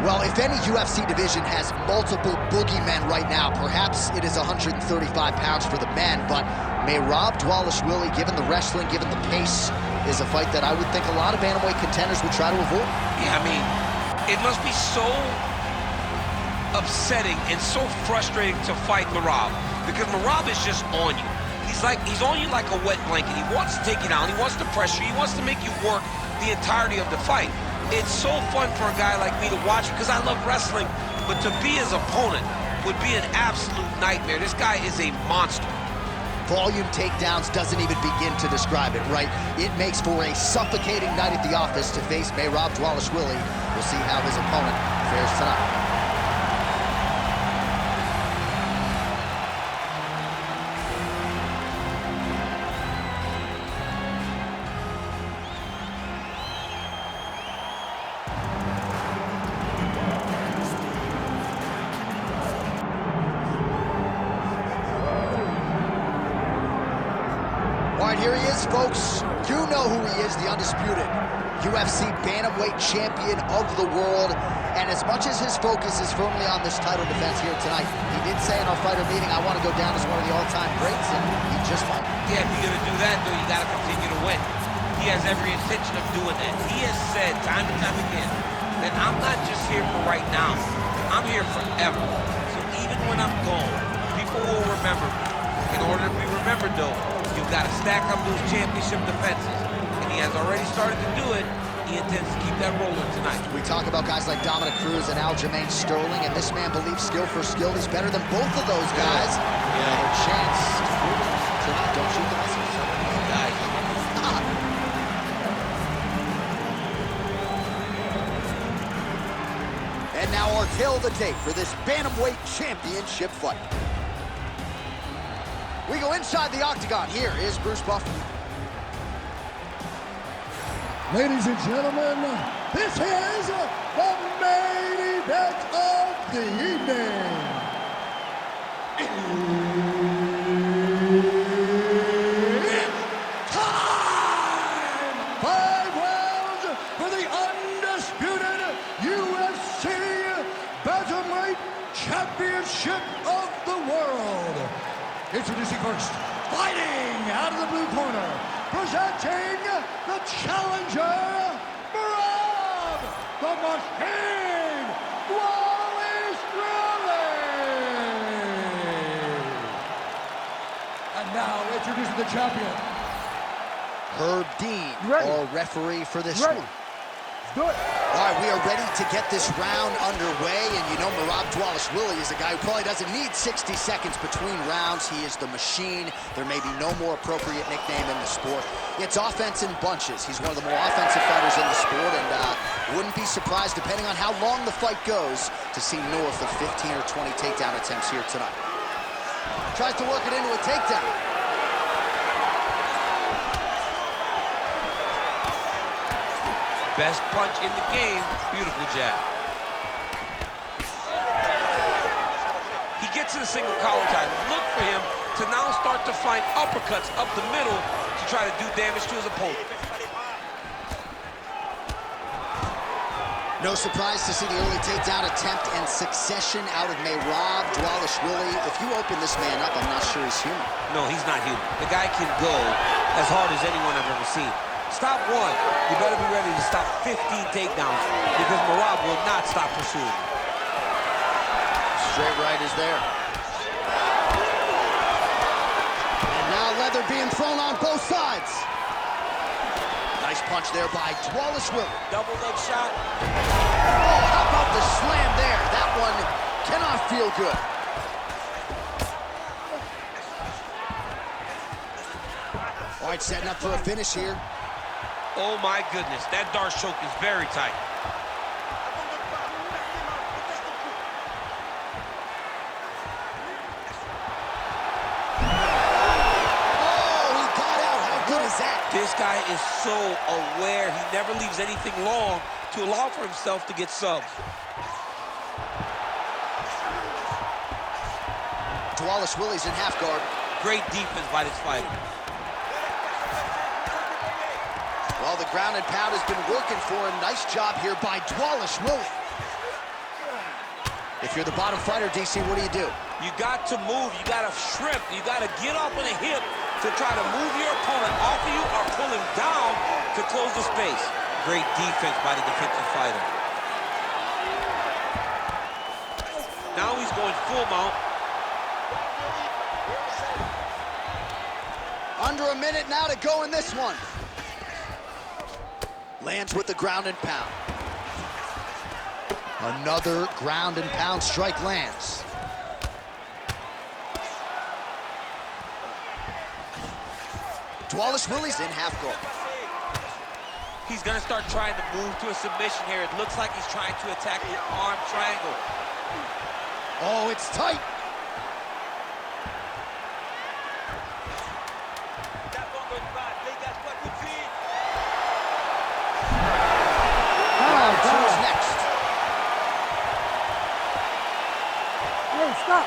Well, if any UFC division has multiple boogeymen right now, perhaps it is 135 pounds for the men, but Merab Dvalishvili, given the wrestling, given the pace, is a fight that I would think a lot of bantamweight contenders would try to avoid. Yeah, I mean, it must be so upsetting and so frustrating to fight Merab, because Merab is just on you. He's on you like a wet blanket. He wants to take you down. He wants to pressure you. He wants to make you work the entirety of the fight. It's so fun for a guy like me to watch because I love wrestling, but to be his opponent would be an absolute nightmare. This guy is a monster. Volume takedowns doesn't even begin to describe it, right? It makes for a suffocating night at the office to face Merab Dvalishvili. We'll see how his opponent fares tonight. All right, here he is, folks. You know who he is, the undisputed UFC bantamweight champion of the world. And as much as his focus is firmly on this title defense here tonight, he did say in our fighter meeting, I want to go down as one of the all-time greats, and he just might. Yeah, if you're going to do that, though, you got to continue to win. He has every intention of doing that. He has said time and time again that I'm not just here for right now. I'm here forever. So even when I'm gone, people will remember me. In order to be remembered, though, you've got to stack up those championship defenses. And he has already started to do it. He intends to keep that rolling tonight. We talk about guys like Dominic Cruz and Aljamain Sterling, and this man believes skill for skill. He's better than both of those guys. Yeah. A chance to prove it tonight. Don't shoot the message. Guys. And now our tale of the tape for this bantamweight championship fight. We go inside the octagon. Here is Bruce Buffer. Ladies and gentlemen, this is the main event of the evening. It's time! 5 rounds for the undisputed UFC Bantamweight Championship of the world. Introducing first, fighting out of the blue corner, presenting the challenger, Merab the Machine Dvalishvili. And now introducing the champion, Herb Dean, our referee for this one. Good. All right, we are ready to get this round underway, and you know Merab Dvalishvili is a guy who probably doesn't need 60 seconds between rounds. He is the machine. There may be no more appropriate nickname in the sport. It's offense in bunches. He's one of the more offensive fighters in the sport, and wouldn't be surprised, depending on how long the fight goes, to see north of 15 or 20 takedown attempts here tonight. Tries to work it into a takedown. Best punch in the game. Beautiful jab. He gets to the single collar tie. Look for him to now start to find uppercuts up the middle to try to do damage to his opponent. No surprise to see the early takedown attempt and succession out of Merab Dvalishvili. If you open this man up, I'm not sure he's human. No, he's not human. The guy can go as hard as anyone I've ever seen. Stop one, you better be ready to stop 15 takedowns because Merab will not stop pursuing. Straight right is there. And now leather being thrown on both sides. Nice punch there by Dvalishvili. Double leg shot. Oh, how about the slam there? That one cannot feel good. All right, setting up for a finish here. Oh my goodness, that Darce choke is very tight. Oh, he got out. How good is that? This guy is so aware. He never leaves anything long to allow for himself to get subs. Dvalishvili's in half guard. Great defense by this fighter. Well, the ground and pound has been working for him. Nice job here by Dvalishvili. If you're the bottom fighter, DC, what do? You got to move. You got to shrimp. You got to get off on a hip to try to move your opponent off of you or pull him down to close the space. Great defense by the defensive fighter. Now he's going full mount. Under a minute now to go in this one. Lands with the ground and pound. Another ground and pound strike lands. Wallace Willie's in half guard. He's gonna start trying to move to a submission here. It looks like he's trying to attack the arm triangle. Oh, it's tight. Round two is next. Hey, stop.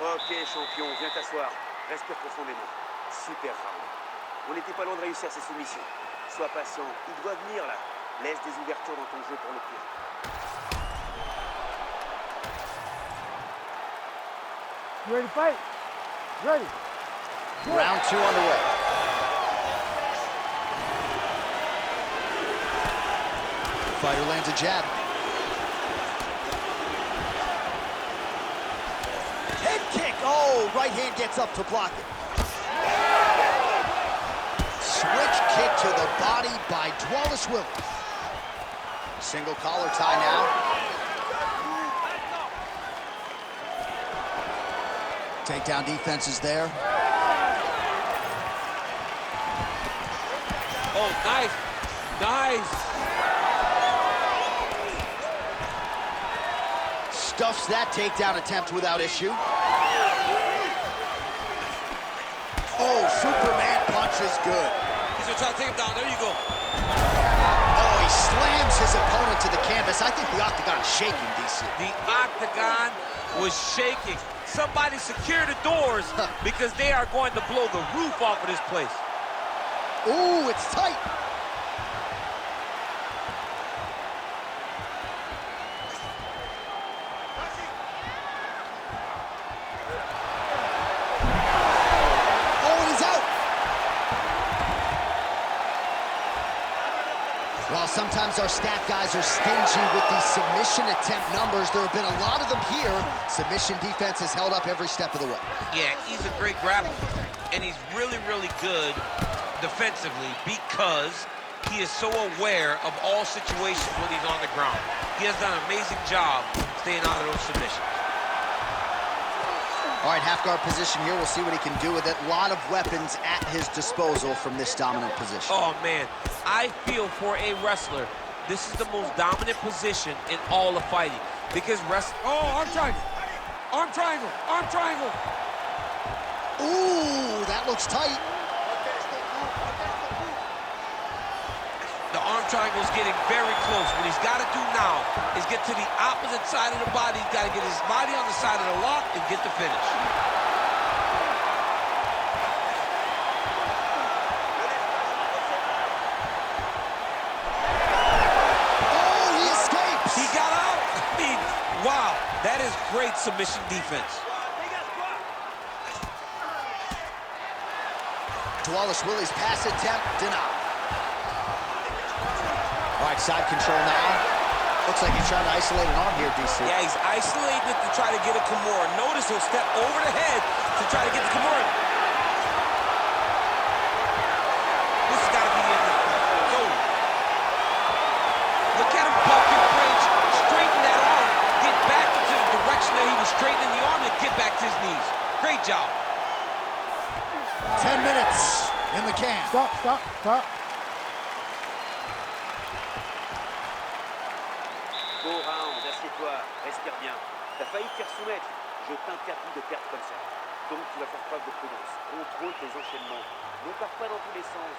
Ok, champion, viens t'asseoir. Respire profondément. Super round. On n'était pas loin de réussir ces soumissions. Sois patient, il doit venir là. Laisse des ouvertures dans ton jeu pour le pire. You ready to fight? Ready. Round two underway. Fighter lands a jab. Head kick. Oh, right hand gets up to block it. Switch kick to the body by Wallace Willie. Single collar tie now. Takedown defense is there. Oh, nice. Nice. Stuffs that takedown attempt without issue. Oh, Superman punch is good. He's gonna try to take him down. There you go. Oh, he slams his opponent to the canvas. I think the octagon is shaking, DC. The octagon was shaking. Somebody secure the doors because they are going to blow the roof off of this place. Ooh, it's tight. While sometimes our stat guys are stingy with these submission attempt numbers, there have been a lot of them here. Submission defense has held up every step of the way. Yeah, he's a great grappler, and he's really, really good defensively because he is so aware of all situations when he's on the ground. He has done an amazing job staying out of those submissions. All right, half guard position here. We'll see what he can do with it. A lot of weapons at his disposal from this dominant position. Oh, man. I feel for a wrestler, this is the most dominant position in all of fighting. Because oh, arm triangle. Arm triangle. Arm triangle. Ooh, that looks tight. The arm triangle is getting very close. What he's got to do now is get to the opposite side of the body. He's got to get his body on the side of the lock and get the finish. Oh, he escapes. He got out. I mean, wow. That is great submission defense. Wallace Willie's pass attempt denied. All right, side control now. Looks like he's trying to isolate an arm here, DC. Yeah, he's isolating it to try to get a Kimura. Notice he'll step over the head to try to get the Kimura. This has got to be the end of the go. Look at him buck and bridge, straighten that arm, get back into the direction that he was straightening the arm and get back to his knees. Great job. 10 minutes in the can. Stop, stop, stop. Beau round, assieds-toi, respire bien. T'as failli te faire soumettre. Je t'interdis de perdre comme ça. Donc tu vas faire preuve de prudence. Contrôle tes enchaînements. Ne pars pas dans tous les sens.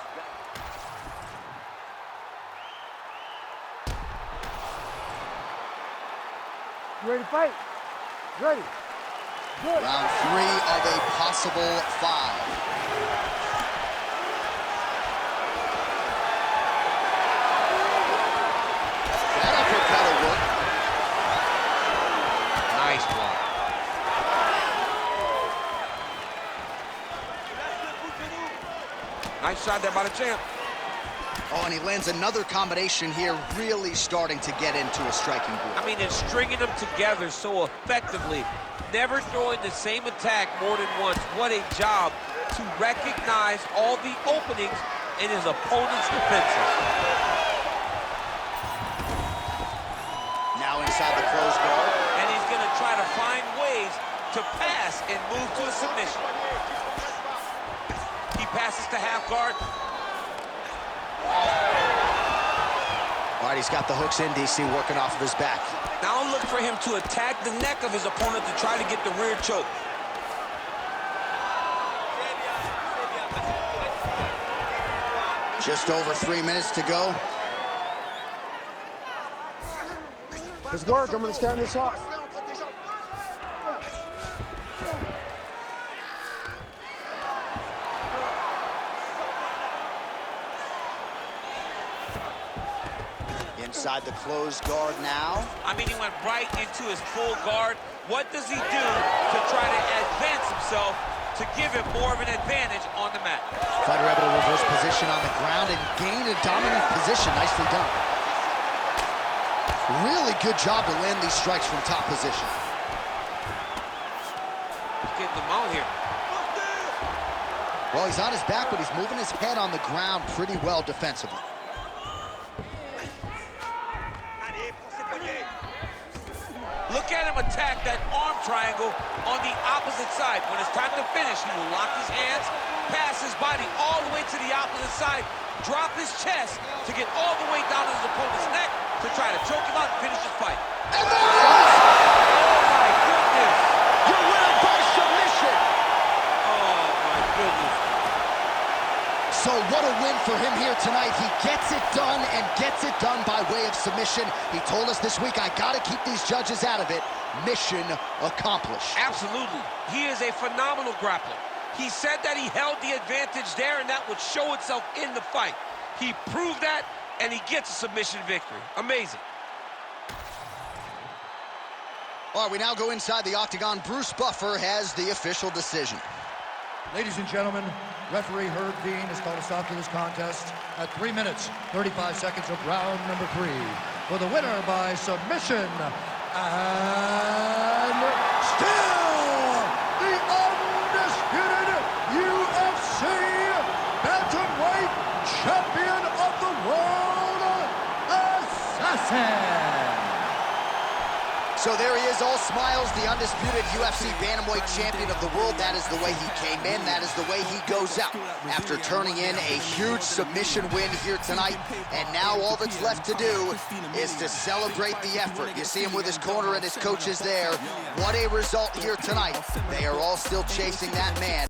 You ready to fight? Ready. Good. Round 3 of a possible 5. Nice shot there by the champ. Oh, and he lands another combination here, really starting to get into a striking groove. I mean, it's stringing them together so effectively, never throwing the same attack more than once. What a job to recognize all the openings in his opponent's defenses. Now inside the closed guard. And he's going to try to find ways to pass and move to a submission. He passes to half guard. All right, he's got the hooks in, DC, working off of his back. Now look for him to attack the neck of his opponent to try to get the rear choke. Just over 3 minutes to go. Let's work. I'm going to stand this off. Inside the closed guard now. I mean, he went right into his full guard. What does he do to try to advance himself to give him more of an advantage on the mat? Fighter able to reverse position on the ground and gain a dominant position. Nicely done. Really good job to land these strikes from top position. He's getting them out here. Well, he's on his back, but he's moving his head on the ground pretty well defensively. Look at him attack that arm triangle on the opposite side. When it's time to finish, he will lock his hands, pass his body all the way to the opposite side, drop his chest to get all the way down to his opponent's neck to try to choke him out and finish the fight. And there it is! Oh, my goodness! Your winner by submission! Oh, my goodness. So what a win for him here tonight. He gets it done and gets it done by way of submission. He told us this week, I gotta keep these judges out of it. Mission accomplished. Absolutely. He is a phenomenal grappler. He said that he held the advantage there and that would show itself in the fight. He proved that and he gets a submission victory. Amazing. All right, we now go inside the octagon. Bruce Buffer has the official decision. Ladies and gentlemen, referee Herb Dean has called a stop to this contest at 3 minutes, 35 seconds of round number 3. For the winner by submission, and still the undisputed UFC bantamweight champion of the world, Assassin. So there he is, all smiles, the undisputed UFC bantamweight champion of the world. That is the way he came in. That is the way he goes out after turning in a huge submission win here tonight. And now all that's left to do is to celebrate the effort. You see him with his corner and his coaches there. What a result here tonight. They are all still chasing that man.